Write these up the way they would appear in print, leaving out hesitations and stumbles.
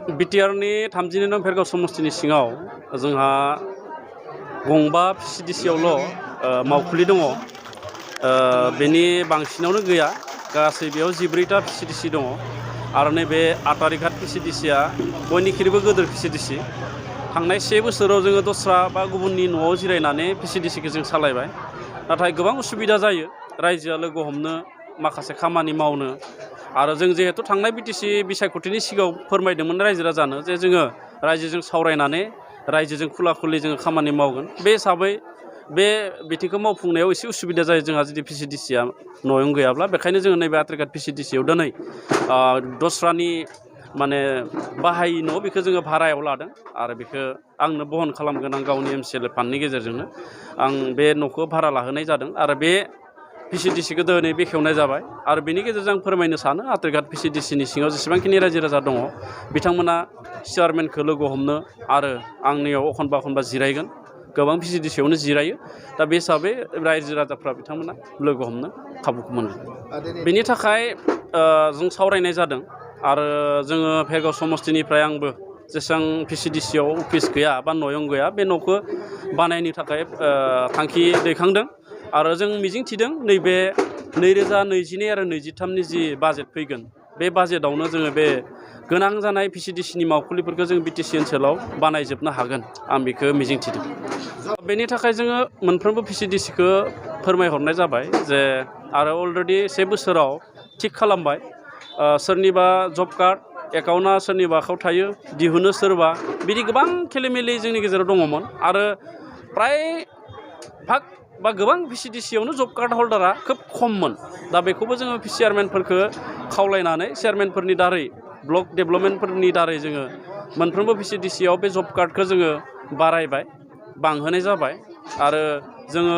बिटिआरनि 32 नं भेरगाव समस्तिनि सिङाव जोंहा गंबा PCDC-आवल' मावखुलि दङ। बेनि बांसिनावनो गैया। गासै बेयाव 14टा PCDC दङ आरो नैबे athrighat PCDC-आ बयनिख्रुइबो गोदोर PCDC। थांनाय 1 बोसोराव जोङो दस्रा बा गुबुननि न'आव जिरायनानै PCDC-खौ जों सालायबाय। नाथाय गोबां उसुबिदा जायो रायजोआ लोगो हमनो माखासे खामानि मावनो आरो जों जिहेतु थांनाय BTC बिसायख'थिनि सिगाङाव फोरमायदोंमोन रायजो राजानो जे जोङो रायजोजों सावरायनानै रायजोजों खुला खुलि जोङो खामानि मावगोन। बे हिसाबै बे बिथिंखौ मावफुंनायाव एसे उसुबिदा जायो जोंहा जुदि PCDC-आ न'आव गैयाब्ला। बेखायनो जोङो नैबे athrighat PCDC-आव दिनै दस्रानि माने बाहायि न' बेखौ जोङो भारायाव लादों आरो बेखौ आंनो बहन खालामगोन आं गावनि MCLA फान्डनि गेजेरजोंनो आं बे न'खौ भारा लाहोनाय जादों आरो बे PCDC-खौ दिनै बेखेवनाय जाबाय आरो बेनि गेजेरजों आं फोरमायनो सानो athrighat PCDC-नि सिङाव जेसेबांखिनि रायजो राजा दङ बिथांमोना चेयारमेनखौ लोगो हमनो आरो आंनियाव एखनबा जिरायगोन। गोबां PCDC-आवनो जिरायो। दा बे हिसाबै रायजो राजाफ्रा बिथांमोना लोगो हमनो खाबुखौ मोनगोन। बेनि थाखाय जों सावरायनाय जादों आरो जोङो भेरगाव समस्तिनिफ्राय आंबो जेसेबां PCDC-आव अफिस गैया बा नयं गैया बे न'खौ बानायनो थाखाय थांखि दैखांदों आरो जों मिजिं थिदों नैबे 2022 आरो 23नि जि बाजेट फैगोन बे बाजेटआवनो जोङो बे गोनां जानाय PCDC-नि मावखुलिफोरखौ जों BTC ओनसोलाव बानायजोबनो हागोन आं बेखौ मिजिं थिदों। बेनि थाखाय जोङो मोनफ्रोमबो PCDC-खौ फोरमायहरनाय जाबाय जे आरो अलरेडि 1 बोसोराव थिग खालामबाय सोरनिबा जब कार्ड एकाउन्टआ सोरनिबा आखायाव थायो दिहुनो सोरबा बिदि गोबां खेलिमेलि जोंनि गेजेराव दङमोन आरो प्राय भाग बा गोबां PCDC-आवनो जब कार्ड हल्डारा खोब खममोन। दा बेखौबो जोङो चेयारमेनफोरखौ खावलायनानै चेयारमेनफोरनि दारै ब्लक डेभेलपमेन्टफोरनि दारै जोङो मोनफ्रोमबो PCDC-आव बे जब कार्डखौ जोङो बारायबाय बांहोनाय जाबाय आरो जोङो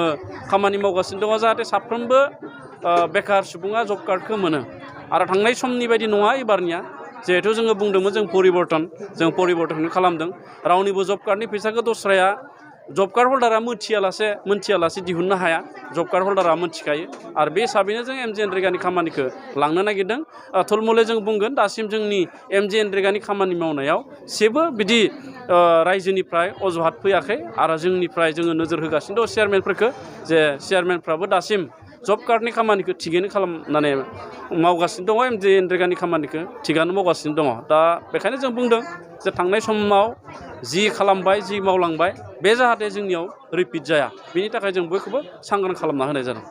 खामानि मावगासिनो दङ जाहाथे साफ्रोमबो बेकार सुबुङा जब कार्डखौ मोनो आरो थांनाय समनि बायदि नङा एबारनिया जिहेथु जोङो बुंदोंमोन जों परिबर्तन खालामदों रावनिबो जब कार्डनि फैसाखौ दस्राया जब कार्ड हल्डारा मोनथियालासे दिहुननो हाया। जब कार्ड हल्डारा मोनथिखायो आरो बे हिसाबैनो जों MG-NREGA-नि खामानिखौ लांनो नागिरदों। थुलमुलै जों बुंगोन दासिम जोंनि MG-NREGA-नि खामानि मावनायाव जेबो बिदि रायजोनिफ्राय अजुहात फैयाखै आरो जोंनिफ्राय जोङो नोजोर होगासिनो दं चेयारमेनफोरखौ जे चेयारमेनफ्राबो दासिम जब कार्डनि खामानिखौ थिगैनो खालामनानै मावगासिनो दङ MG-NREGA-नि खामानिखौ थिगानो मावगासिनो दङ। दा बेखायनो जों बुंदों जे थांनाय समाव जि खालामबाय जि मावलांबाय बे जाहाथे जोंनियाव रिपिट जाया बेनि थाखाय जों बयखौबो सांग्रां खालामना होनाय जादों।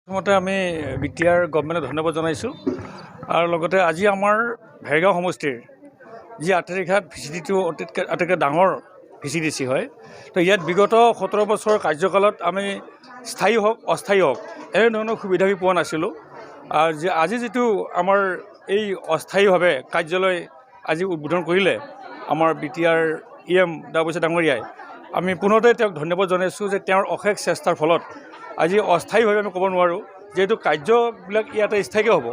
প্ৰথমতে আমি BTR গভৰ্ণমেণ্টক ধন্যবাদ জনাইছোঁ আৰু লগতে আজি আমাৰ ভেৰগাঁও সমষ্টিৰ যি athrighat PCDC-টো আটাইতকৈ ডাঙৰ PCDC হয়। তো ইয়াত বিগত 17 বছৰৰ কাৰ্যকালত আমি স্থায়ী হওক অস্থায়ী হওক এনেধৰণৰ সুবিধা আমি পোৱা নাছিলোঁ। আজি যিটো আমাৰ এই অস্থায়ীভাৱে কাৰ্যালয় আজি উদ্বোধন কৰিলে আমাৰ BTR EM দাওবাইছা ডাঙৰীয়াই আমি পুনৰতে তেওঁক ধন্যবাদ জনাইছোঁ যে তেওঁৰ অশেষ চেষ্টাৰ ফলত আজি অস্থায়ীভাৱে আমি ক'ব নোৱাৰোঁ যিহেতু কাৰ্যবিলাক ইয়াতে স্থায়ীকৈ হ'ব।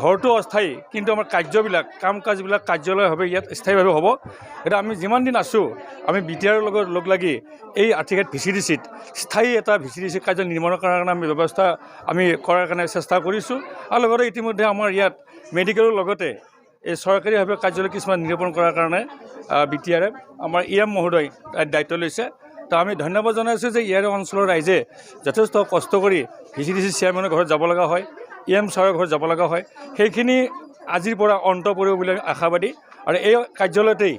ঘৰটো অস্থায়ী কিন্তু আমাৰ কাৰ্যবিলাক কাম কাজবিলাক কাৰ্যালয়ভাৱে ইয়াত স্থায়ীভাৱে হ'ব। এতিয়া আমি যিমান দিন আছোঁ আমি BTR-ৰ লগত লগ লাগি এই athrighat PCDC-ত স্থায়ী এটা PCDC কাৰ্য নিৰ্মাণৰ কাৰণে আমি ব্যৱস্থা আমি কৰাৰ কাৰণে চেষ্টা কৰিছোঁ আৰু লগতে ইতিমধ্যে আমাৰ ইয়াত মেডিকেলৰ লগতে এই চৰকাৰীভাৱে কাৰ্যালয় কিছুমান নিৰূপণ কৰাৰ কাৰণে BTR-এ আমাৰ EM মহোদয় দায়িত্ব লৈছে। তো আমি ধন্যবাদ জনাইছোঁ যে ইয়াৰ অঞ্চলৰ ৰাইজে যথেষ্ট কষ্ট কৰি PCDC চেয়াৰমেনৰ ঘৰত যাব লগা হয় EM ছাৰৰ ঘৰত যাব লগা হয় সেইখিনি আজিৰ পৰা অন্ত পৰিব বুলি আশাবাদী আৰু এই কাৰ্যালয়তেই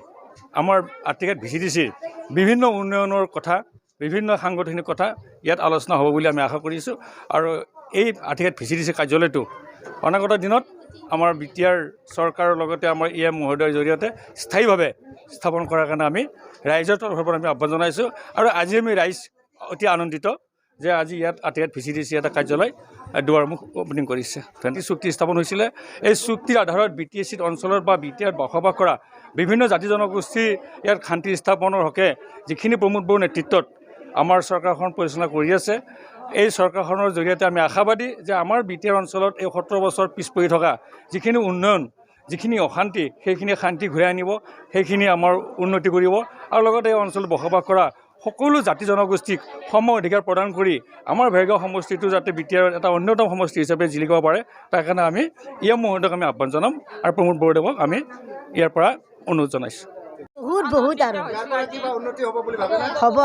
আমাৰ athrighat PCDC-ৰ বিভিন্ন উন্নয়নৰ কথা বিভিন্ন সাংগঠনিক কথা ইয়াত আলোচনা হ'ব বুলি আমি আশা কৰিছোঁ আৰু এই athrighat PCDC কাৰ্যালয়টো অনাগত দিনত আমাৰ BTR চৰকাৰৰ লগতে আমাৰ EM মহোদয়ৰ জৰিয়তে স্থায়ীভাৱে স্থাপন কৰাৰ কাৰণে আমি ৰাইজৰ তৰফৰ পৰা আমি আহ্বান জনাইছোঁ আৰু আজি আমি ৰাইজ অতি আনন্দিত যে আজি ইয়াত athrighat PCDC এটা কাৰ্যালয় দুৱাৰমুখ অপেনিং কৰিছে। চুক্তি স্থাপন হৈছিলে এই চুক্তিৰ আধাৰত BTC অঞ্চলৰ বা BTR বসবাস কৰা বিভিন্ন জাতি জনগোষ্ঠী ইয়াত শান্তি স্থাপনৰ হকে যিখিনি প্ৰমোদ বড়োৰ নেতৃত্বত আমাৰ চৰকাৰখন পৰিচালনা কৰি আছে এই চৰকাৰখনৰ জৰিয়তে আমি আশাবাদী যে আমাৰ BTR অঞ্চলত এই 17 বছৰ পিছ পৰি থকা যিখিনি উন্নয়ন যিখিনি অশান্তি সেইখিনি শান্তি ঘূৰাই আনিব সেইখিনি আমাৰ উন্নতি কৰিব আৰু লগতে এই অঞ্চলত বসবাস কৰা সকলো জাতি জনগোষ্ঠীক সম অধিকাৰ প্ৰদান কৰি আমাৰ ভেৰগাঁও সমষ্টিটো যাতে BTR এটা অন্যতম সমষ্টি হিচাপে জিলিকিব পাৰে তাৰ কাৰণে আমি ইয়াৰ মুহূৰ্তক আমি আহ্বান জনাম আৰু প্ৰমোদ বৰদেৱক আমি ইয়াৰ পৰা অনুৰোধ জনাইছোঁ। বহুত আৰু হ'ব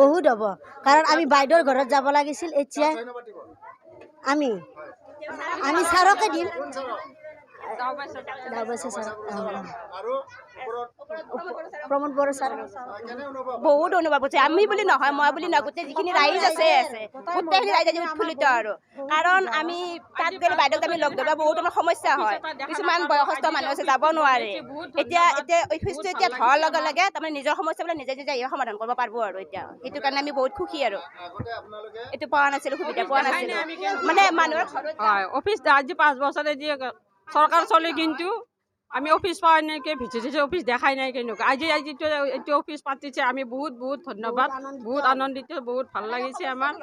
বহুত হ'ব কাৰণ আমি বাইদেউৰ ঘৰত যাব লাগিছিল এতিয়া আমি ছাৰকে দিম প্ৰমোদ বড়ো ছাৰ বহুত অনুভৱ হৈছে আমি বুলি নহয় মই বুলি নহয় গোটেই যিখিনি ৰাইজ আছে গোটেইখিনি ৰাইজ আজি উৎফুল্লিত আৰু কাৰণ আমি তাত গ'লে বাইদেউক আমি লগ ধৰিব বহুত আমাৰ সমস্যা হয় কিছুমান বয়সস্থ মানুহ আছে যাব নোৱাৰে এতিয়া অফিচটো এতিয়া হোৱাৰ লগে লগে তাৰমানে নিজৰ সমস্যাবিলাক নিজে নিজে সমাধান কৰিব পাৰিব আৰু এতিয়া সেইটো কাৰণে আমি বহুত সুখী আৰু এইটো পোৱা নাছিলোঁ সুবিধা পোৱা নাছিলোঁ মানে মানুহৰ হয় অফিস আজি 5 বছরে দিয়ে সরকার চলে কিন্তু আমি অফিস পাওয়া নাই কে ভিজিট অফিস দেখাই নাই কেন আজি অফিস পাতিছে আমি বহুত ধন্যবাদ বহুত আনন্দিত বহুত ভাল লাগিছে আমার।